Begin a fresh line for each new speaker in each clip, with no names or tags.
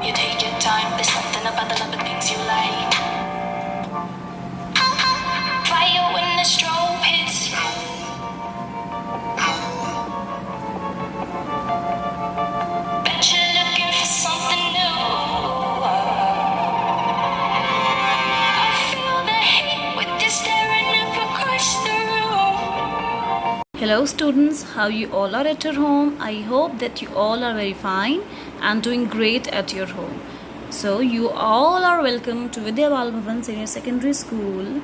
you take your time. There's something about the love of things you like. Fire when the strobe hits. Bet you're looking for something new. I feel the heat with you staring up across the room.
Hello students, how you all are at your home? I hope that you all are very fine and doing great at your home. So you all are welcome to Vidya Bal Bhavan Senior Secondary School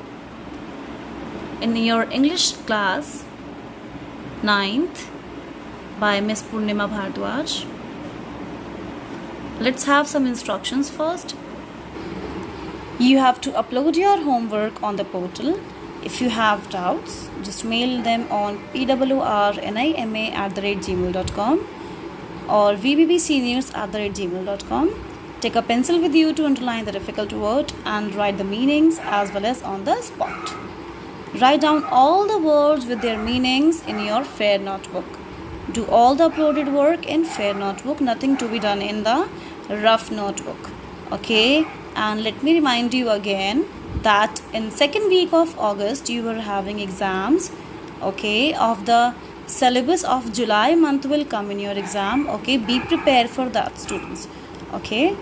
in your English class 9th by Miss Purnima Bhardwaj. Let's have some instructions first. You have to upload your homework on the portal. If you have doubts, just mail them on pwrnima@gmail.com or vbbseniors@gmail.com. Take a pencil with you to underline the difficult word and write the meanings as well as on the spot. Write down all the words with their meanings in your fair notebook. Do all the uploaded work in fair notebook, nothing to be done in the rough notebook. Okay, and let me remind you again that in second week of August you were having exams, okay, of the syllabus of July month will come in your exam. Okay, be prepared for that, students. Okay,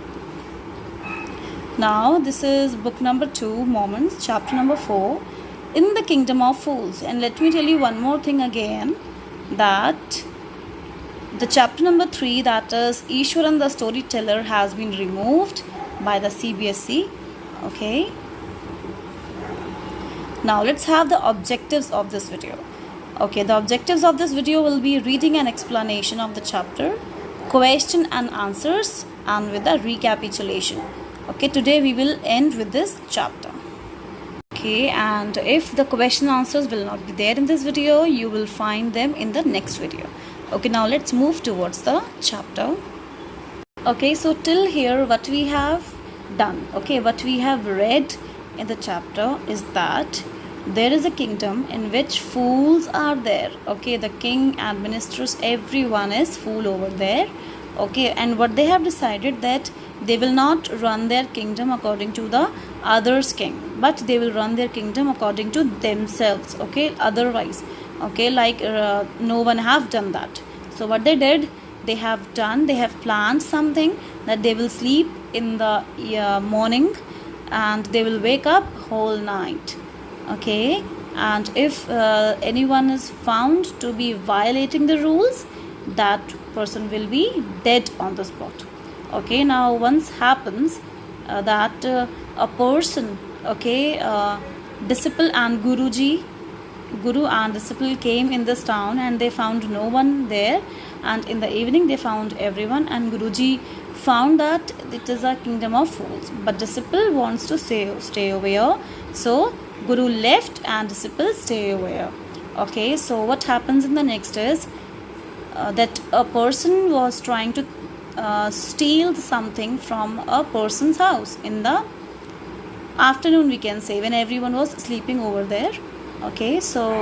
now this is book number 2, Moments, chapter number 4, In the Kingdom of Fools. And let me tell you one more thing again, that the chapter number 3, that is Ishwaran the Storyteller, has been removed by the CBSE. Okay, now let's have the objectives of this video. Okay, the objectives of this video will be reading and explanation of the chapter, question and answers, and with a recapitulation. Okay, today we will end with this chapter. Okay, and if the question answers will not be there in this video, you will find them in the next video. Okay, now let's move towards the chapter. Okay, so till here what we have done, okay, what we have read in the chapter is that there is a kingdom in which fools are there. Okay, the king administers, everyone is fool over there. Okay, and what they have decided, that they will not run their kingdom according to the other's king, but they will run their kingdom according to themselves. Okay, otherwise, okay, like no one have done that. So what they did, they have planned something, that they will sleep in the morning and they will wake up whole night. Okay, and if anyone is found to be violating the rules, that person will be dead on the spot. Okay, now once happens that a person, okay, disciple and guru and disciple came in this town and they found no one there, and in the evening they found everyone, and Guruji found that it is a kingdom of fools, but disciple wants to stay over here. So Guru left and disciple stay over here. Okay, so what happens in the next is that a person was trying to steal something from a person's house in the afternoon, we can say, when everyone was sleeping over there. Okay, so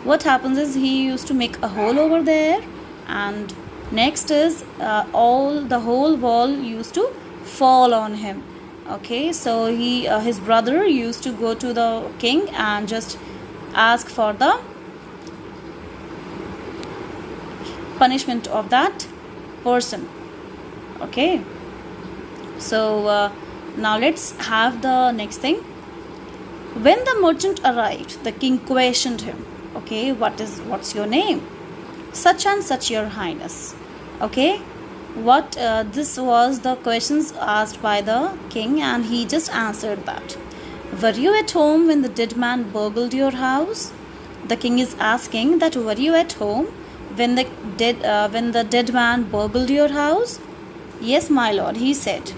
what happens is he used to make a hole over there, and next is the whole wall used to fall on him. Okay, so his brother used to go to the king and just ask for the punishment of that person. Okay, so now let's have the next thing. When the merchant arrived, the king questioned him. Okay, what's your name? Such and such, your highness. Okay, this was the questions asked by the king, and he just answered that. Were you at home when the dead man burgled your house? The king is asking that, were you at home when the dead man burgled your house? Yes, my lord, he said.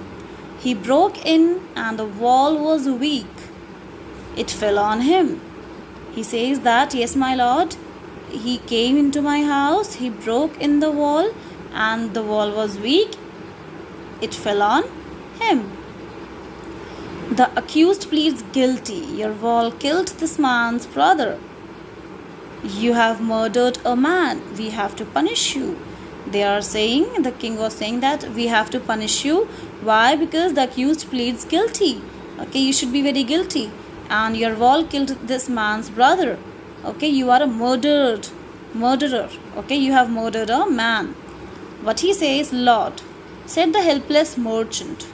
He broke in and the wall was weak. It fell on him. He says that, yes, my lord, he came into my house, he broke in the wall and the wall was weak. It fell on him. The accused pleads guilty. Your wall killed this man's brother. You have murdered a man. We have to punish you. They are saying, the king was saying that we have to punish you. Why? Because the accused pleads guilty. Okay, you should be very guilty. And your wall killed this man's brother. Okay, you are a murderer. Okay, you have murdered a man. What he says, Lord, said the helpless merchant,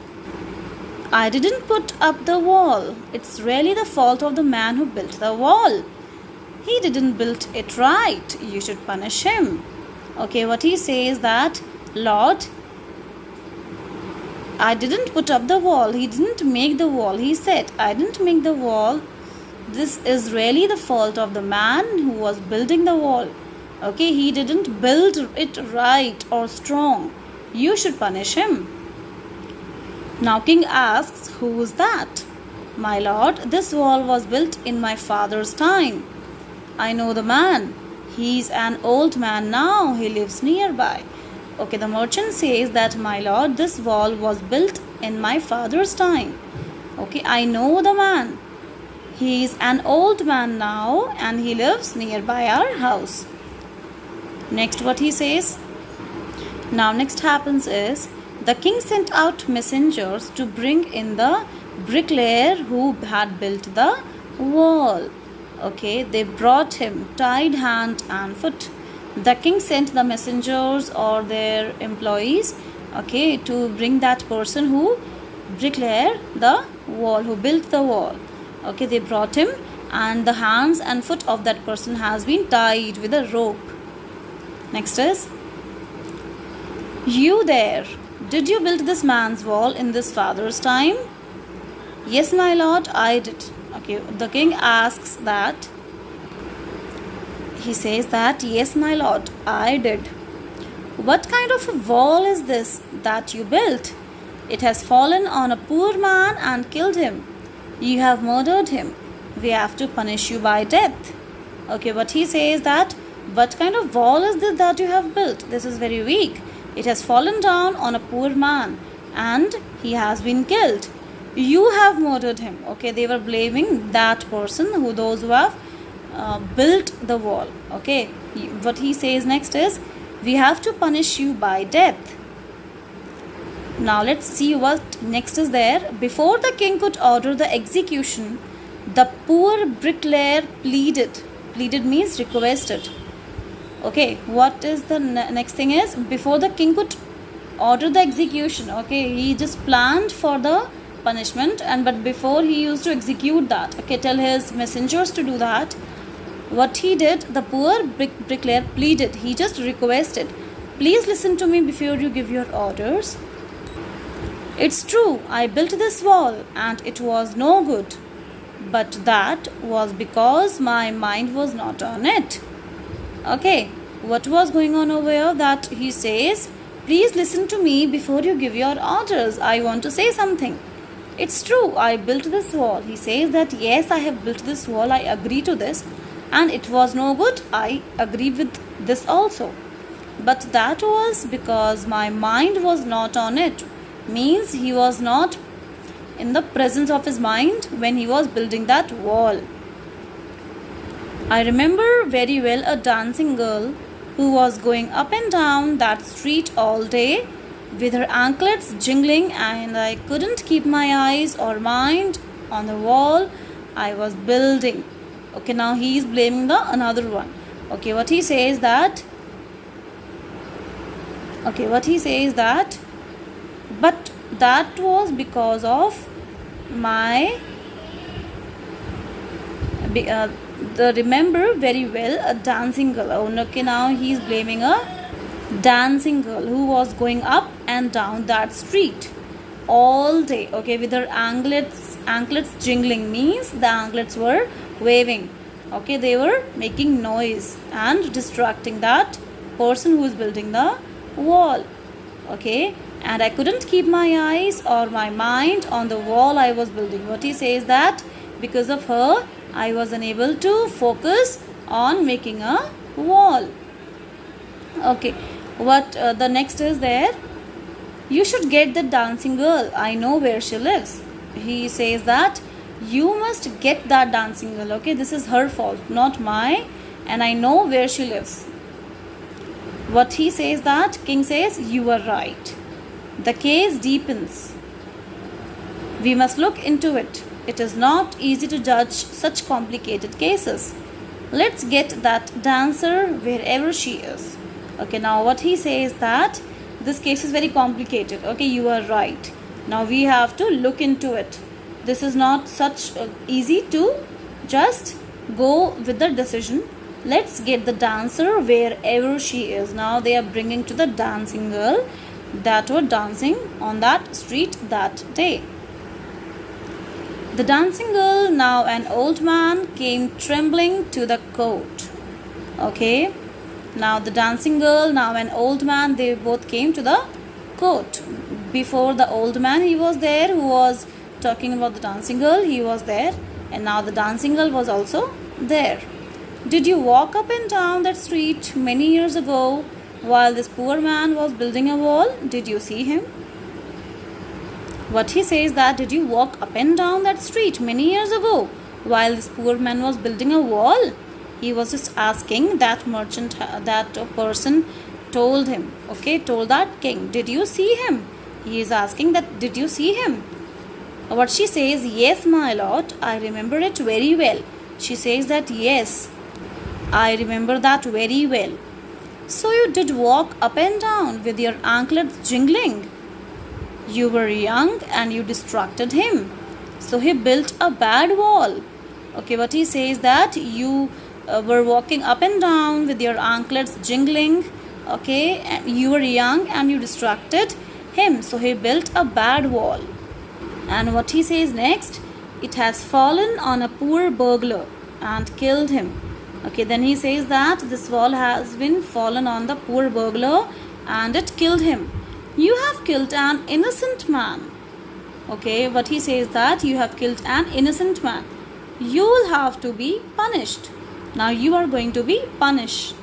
I didn't put up the wall. It's really the fault of the man who built the wall. He didn't build it right. You should punish him. Okay, what he says that, Lord, I didn't put up the wall. He didn't make the wall. He said, I didn't make the wall. This is really the fault of the man who was building the wall. Okay, he didn't build it right or strong. You should punish him. Now king asks, who is that? My lord, this wall was built in my father's time. I know the man. He's an old man now. He lives nearby. Okay, the merchant says that, my lord, this wall was built in my father's time. Okay, I know the man. He is an old man now and he lives nearby our house. Next, what he says? Now, next happens is, the king sent out messengers to bring in the bricklayer who had built the wall. Okay, they brought him tied hand and foot. The king sent the messengers or their employees, okay, to bring that person who bricklayer the wall, who built the wall. Okay, they brought him and the hands and foot of that person has been tied with a rope. Next is, you there, did you build this man's wall in this father's time? Yes, my lord, I did. Okay, the king asks that, he says that, yes, my lord, I did. What kind of a wall is this that you built? It has fallen on a poor man and killed him. You have murdered him. We have to punish you by death. Okay, but he says that, what kind of wall is this that you have built? This is very weak. It has fallen down on a poor man and he has been killed. You have murdered him. Okay, they were blaming that person, those who have built the wall. Okay, what he says next is, we have to punish you by death. Now let's see what next is there. Before the king could order the execution, the poor bricklayer pleaded. Pleaded means requested. Okay, what is the next thing is, before the king could order the execution, okay, he just planned for the punishment, and but before he used to execute that, okay, tell his messengers to do that, what he did, the poor bricklayer pleaded. He just requested, please listen to me before you give your orders. It's true, I built this wall and it was no good, but that was because my mind was not on it. Okay, what was going on over here? That he says, please listen to me before you give your orders. I want to say something. It's true, I built this wall. He says that, yes, I have built this wall. I agree to this. And it was no good. I agree with this also. But that was because my mind was not on it. Means he was not in the presence of his mind when he was building that wall. I remember very well a dancing girl who was going up and down that street all day with her anklets jingling, and I couldn't keep my eyes or mind on the wall I was building. Okay, now he is blaming the another one. Okay, what he says that, but that was because of my remember very well a dancing girl. Okay, now he is blaming a dancing girl who was going up and down that street all day, okay, with her anklets jingling, means the anklets were waving. Okay, they were making noise and distracting that person who is building the wall. Okay, and I couldn't keep my eyes or my mind on the wall I was building. What he says that, because of her I was unable to focus on making a wall. Okay, what the next is there, you should get the dancing girl. I know where she lives. He says that you must get that dancing girl. Okay, this is her fault, not mine, and I know where she lives. What he says that king says, you are right. The case deepens. We must look into it. It is not easy to judge such complicated cases. Let's get that dancer wherever she is. Okay, now what he says that this case is very complicated. Okay, you are right. Now we have to look into it. This is not such easy to just go with the decision. Let's get the dancer wherever she is. Now they are bringing to the dancing girl that were dancing on that street that day. The dancing girl, now an old man, came trembling to the court. Okay, now the dancing girl, now an old man, they both came to the court. Before the old man, he was there who was talking about the dancing girl, he was there, and now the dancing girl was also there. Did you walk up and down that street many years ago while this poor man was building a wall? Did you see him? What he says that, did you walk up and down that street many years ago while this poor man was building a wall? He was just asking that merchant, that person told him, okay, told that king, did you see him? He is asking that, did you see him? What she says, yes, my lord, I remember it very well. She says that, yes, I remember that very well. So you did walk up and down with your anklets jingling. You were young and you distracted him. So he built a bad wall. Okay, but he says that you were walking up and down with your anklets jingling. Okay, and you were young and you distracted him. So he built a bad wall. And what he says next, it has fallen on a poor burglar and killed him. Okay, then he says that this wall has been fallen on the poor burglar and it killed him. You have killed an innocent man. Okay, but he says that you have killed an innocent man. You will have to be punished. Now you are going to be punished.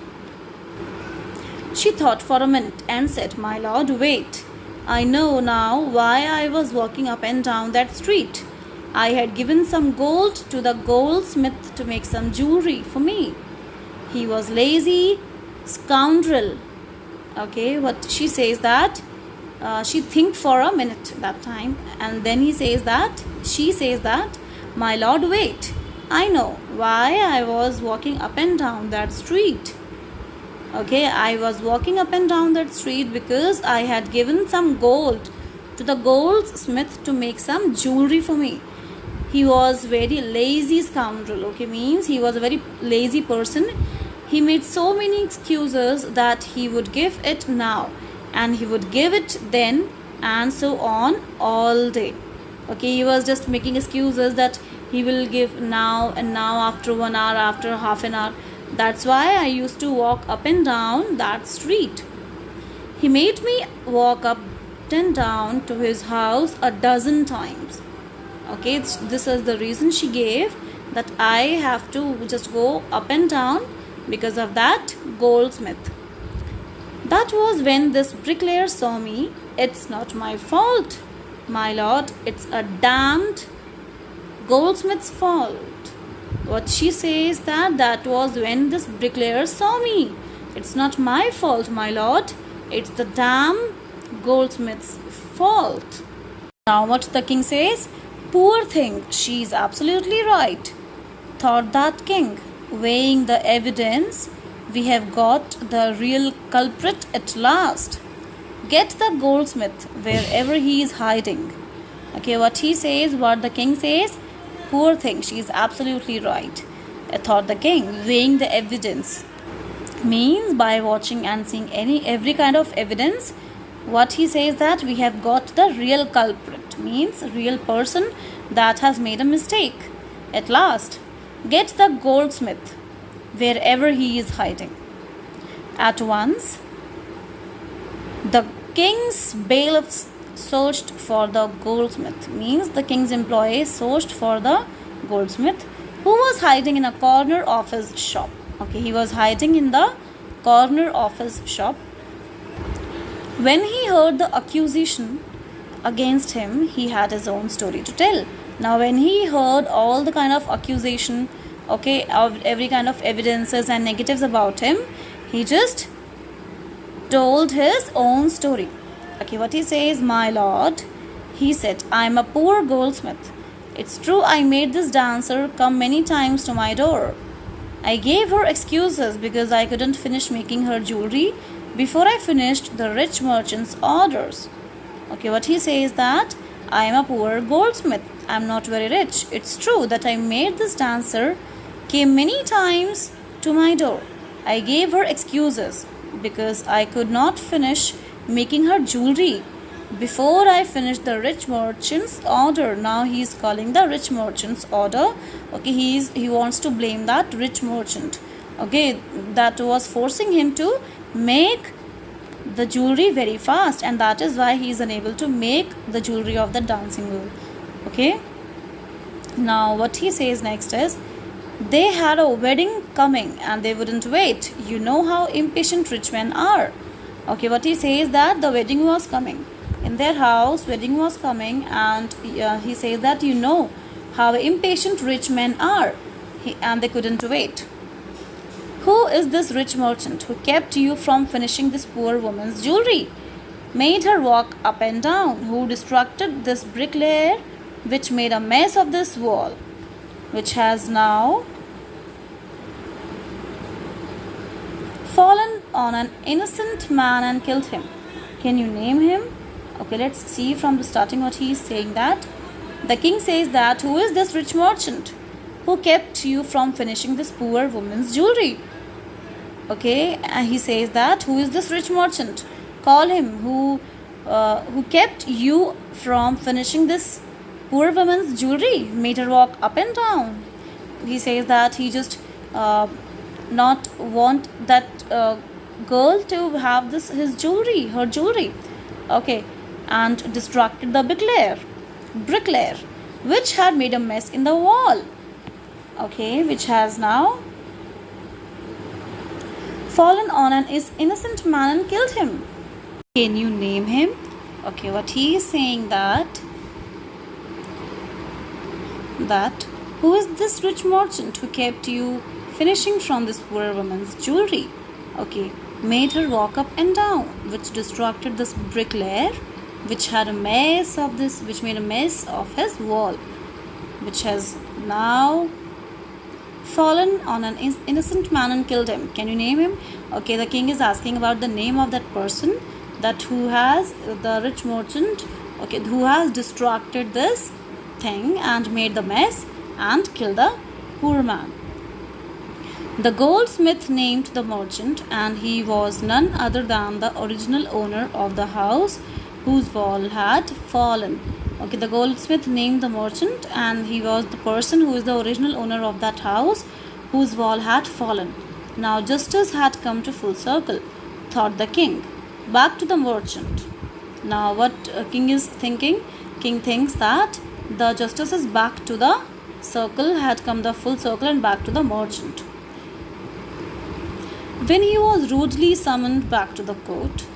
She thought for a minute and said, my lord, wait. I know now why I was walking up and down that street. I had given some gold to the goldsmith to make some jewelry for me. He was lazy, scoundrel. Okay, what she says that she think for a minute that time, and then she says that, my lord, wait. I know why I was walking up and down that street. Okay, I was walking up and down that street because I had given some gold to the goldsmith to make some jewelry for me. He was very lazy scoundrel. Okay, means he was a very lazy person. He made so many excuses that he would give it now and he would give it then and so on all day. Okay, he was just making excuses that he will give now and now, after 1 hour, after half an hour. That's why I used to walk up and down that street. He made me walk up and down to his house a dozen times. Okay, this is the reason she gave, that I have to just go up and down because of that goldsmith. That was when this bricklayer saw me. It's not my fault, my lord. It's a damned goldsmith's fault. What she says that was when this bricklayer saw me. It's not my fault, my lord. It's the damn goldsmith's fault. Now what the king says, poor thing, she's absolutely right, thought that king. Weighing the evidence, we have got the real culprit at last. Get the goldsmith wherever he is hiding. Okay, what the king says, poor thing, she is absolutely right, thought the king. Weighing the evidence means by watching and seeing every kind of evidence. What he says that we have got the real culprit, means real person that has made a mistake at last. Get the goldsmith wherever he is hiding. At once the king's bailiffs searched for the goldsmith, means the king's employees searched for the goldsmith, who was hiding in a corner of his shop. Okay, he was hiding in the corner of his shop. When he heard the accusation against him, he had his own story to tell. Now when he heard all the kind of accusation, okay, of every kind of evidences and negatives about him, he just told his own story. Okay, what he says, my lord, he said, I am a poor goldsmith. It's true I made this dancer come many times to my door. I gave her excuses because I couldn't finish making her jewelry before I finished the rich merchant's orders. Okay, what he says that I am a poor goldsmith. I am not very rich. It's true that I made this dancer came many times to my door. I gave her excuses because I could not finish making her jewelry before I finished the rich merchant's order. Now he is calling the rich merchant's order. Okay, he wants to blame that rich merchant. Okay, that was forcing him to make the jewelry very fast, and that is why he is unable to make the jewelry of the dancing girl. Okay, now what he says next is, they had a wedding coming and they wouldn't wait. You know how impatient rich men are. Okay, what he says that the wedding was coming in their house, wedding was coming, and he says that you know how impatient rich men are, and they couldn't wait. Who is this rich merchant who kept you from finishing this poor woman's jewelry, made her walk up and down, who destructed this bricklayer, which made a mess of this wall, which has now fallen on an innocent man and killed him? Can you name him? Okay, let's see from the starting what he is saying. That the king says that, who is this rich merchant who kept you from finishing this poor woman's jewelry? Okay, and he says that, who is this rich merchant? Call him, who kept you from finishing this poor woman's jewelry, made her walk up and down. He says that he just not want that girl to have this her jewelry. Okay, and distracted the bricklayer, which had made a mess in the wall. Okay, which has now fallen on an innocent man and killed him. Can you name him? Okay, what he is saying that who is this rich merchant who kept you finishing from this poor woman's jewelry? Okay, made her walk up and down, which distracted this bricklayer, which made a mess of his wall, which has now fallen on an innocent man and killed him. Can you name him? Okay, the king is asking about the name of that person, that who has the rich merchant, okay, who has distracted this thing and made the mess and killed the poor man. The goldsmith named the merchant, and he was none other than the original owner of the house whose wall had fallen. Okay, the goldsmith named the merchant, and he was the person who is the original owner of that house whose wall had fallen. Now justice had come to full circle, thought the king. Back to the merchant. Now what king is thinking? King thinks that the justice is back to the circle, had come the full circle, and back to the merchant. When he was rudely summoned back to the court,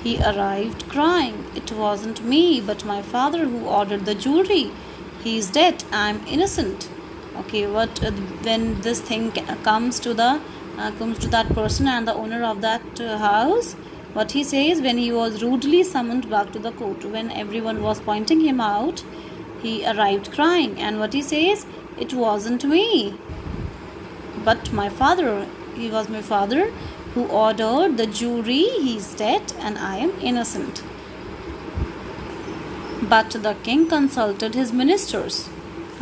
he arrived crying, "It wasn't me, but my father who ordered the jewelry. He is dead. I am innocent." Okay, when this thing comes to that person and the owner of that house, what he says, when he was rudely summoned back to the court, when everyone was pointing him out, he arrived crying, and what he says, "It wasn't me, but my father. He was my father who ordered the jewelry. He is dead, and I am innocent." But the king consulted his ministers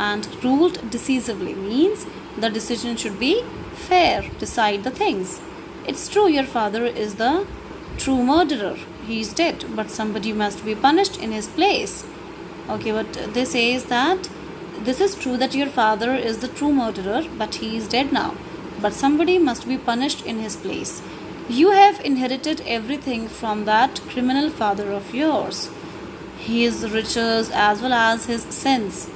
and ruled decisively, means the decision should be fair, decide the things. "It's true your father is the true murderer. He is dead, but somebody must be punished in his place." Okay, what they say is that this is true that your father is the true murderer, but he is dead now, but somebody must be punished in his place. You have inherited everything from that criminal father of yours, his riches as well as his sins.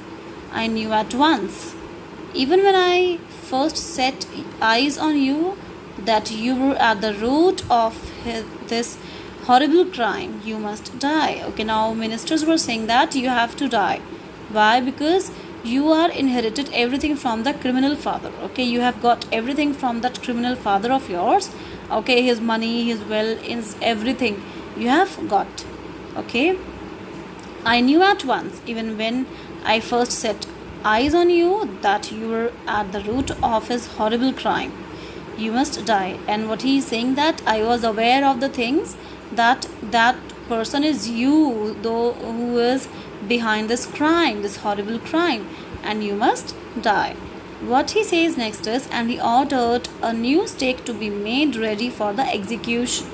I knew at once, even when I first set eyes on you, that you were at the root of this horrible crime. You must die. Okay, now ministers were saying that you have to die. Why? Because you are inherited everything from the criminal father. Okay, you have got everything from that criminal father of yours. Okay, his money, his wealth, is everything you have got. Okay, I knew at once, even when I first set eyes on you, that you were at the root of his horrible crime. You must die. And what he is saying, that I was aware of the things, that that person is you, though, who is behind this crime, this horrible crime, and you must die. What he says next is, and he ordered a new stake to be made ready for the execution.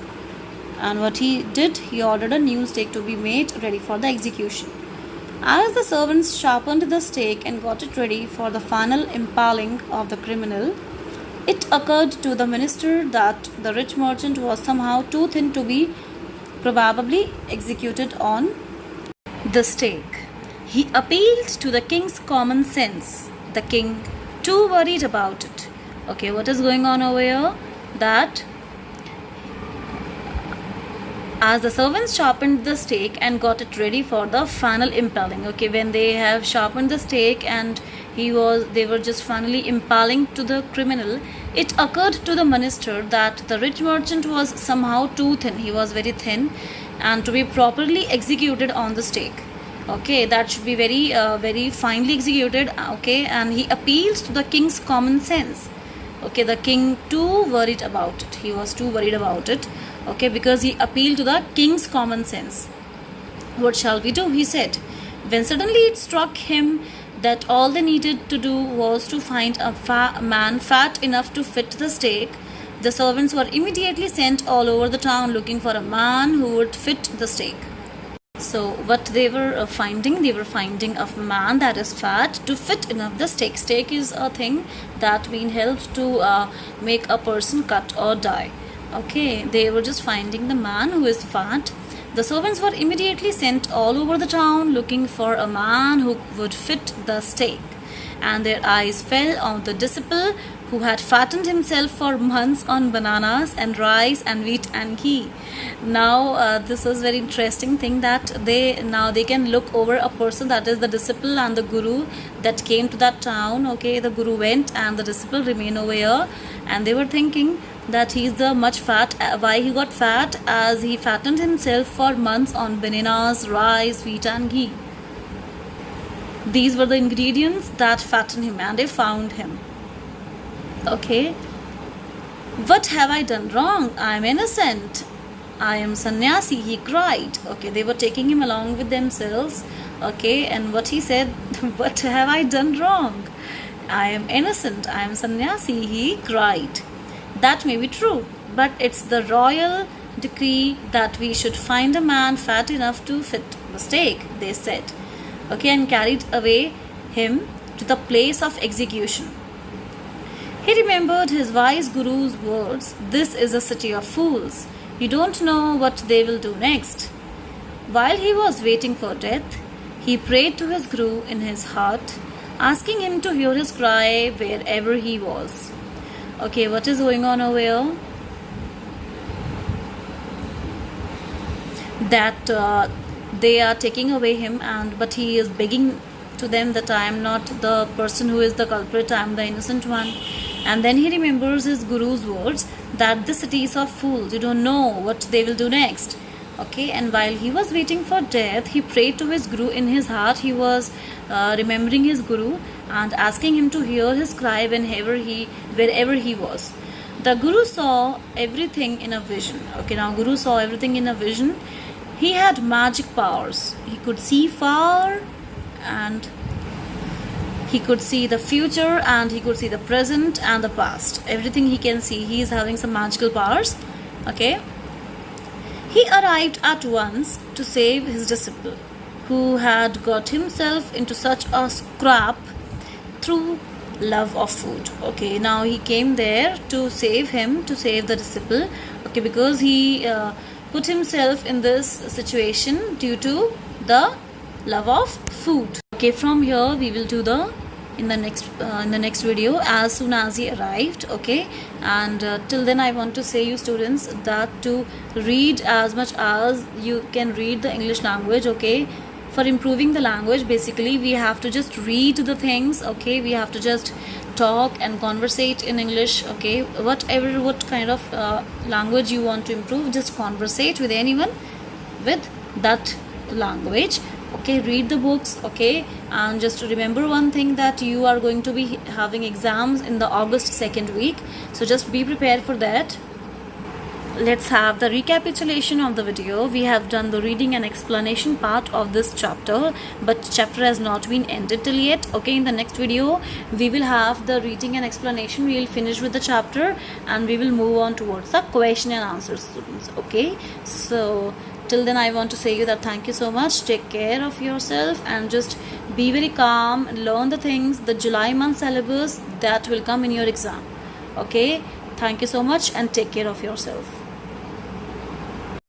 And what he did, he ordered a new stake to be made ready for the execution. As the servants sharpened the stake and got it ready for the final impaling of the criminal, it occurred to the minister that the rich merchant was somehow too thin to be probably executed on the stake. He appealed to the king's common sense. The king, too worried about it. Okay, what is going on over here? That as the servants sharpened the stake and got it ready for the final impaling. Okay, when they have sharpened the stake and they were just finally impaling to the criminal, it occurred to the minister that the rich merchant was somehow too thin. He was very thin, and to be properly executed on the stake. Okay, that should be very finely executed. Okay, and he appealed to the king's common sense. Okay, the king too worried about it. He was too worried about it. Okay, because he appealed to the king's common sense. What shall we do? He said. When suddenly it struck him that all they needed to do was to find a man fat enough to fit the stake, the servants were immediately sent all over the town looking for a man who would fit the stake. So what they were finding a man that is fat to fit enough the stake. Stake is a thing that helps to make a person cut or die. Okay, they were just finding the man who is fat. The servants were immediately sent all over the town looking for a man who would fit the stake. And their eyes fell on the disciple who had fattened himself for months on bananas and rice and wheat and ghee. Now this is very interesting thing, that they can look over a person, that is the disciple and the guru that came to that town. Okay, the guru went and the disciple remained over here, and they were thinking that he is the much fat. Why he got fat? As he fattened himself for months on bananas, rice, wheat and ghee. These were the ingredients that fattened him, and they found him. Okay, what have I done wrong? I am innocent. I am sannyasi, he cried. Okay, they were taking him along with themselves. Okay, and what he said, what have I done wrong? I am innocent, I am sannyasi, he cried. That may be true, but it's the royal decree that we should find a man fat enough to fit the stake, they said. Okay, and carried away him to the place of execution. He remembered his wise guru's words, "This is a city of fools. You don't know what they will do next." While he was waiting for death, he prayed to his guru in his heart, asking him to hear his cry wherever he was. Okay, what is going on over here? That they are taking away him, but he is begging to them that I am not the person who is the culprit, I am the innocent one. And then he remembers his guru's words that the city is of fools, you don't know what they will do next. Okay, and while he was waiting for death, he prayed to his guru in his heart. He was remembering his guru and asking him to hear his cry wherever he was. The guru saw everything in a vision. Okay, now guru saw everything in a vision. He had magic powers. He could see far, and he could see the future, and he could see the present and the past. Everything he can see. He is having some magical powers. Okay. He arrived at once to save his disciple, who had got himself into such a scrap through love of food. Okay, now he came there to save him, to save the disciple. Okay, because he put himself in this situation due to the love of food. Okay, from here we will do in the next video as soon as he arrived. Okay, and till then I want to say you students that to read as much as you can read the English language. Okay, For improving the language, basically we have to just read the things, okay? We have to just talk and conversate in English, okay? What kind of language you want to improve, just conversate with anyone with that language, okay? Read the books, okay? And just remember one thing, that you are going to be having exams in the August 2nd week, so just be prepared for that. Let's have the recapitulation of the video. We have done the reading and explanation part of this chapter, but chapter has not been ended till yet, okay? In the next video we will have the reading and explanation. We will finish with the chapter and we will move on towards the question and answers, students, okay? So till then I want to say you that thank you so much. Take care of yourself and just be very calm, learn the things, the July month syllabus that will come in your exam, okay? Thank you so much and take care of yourself.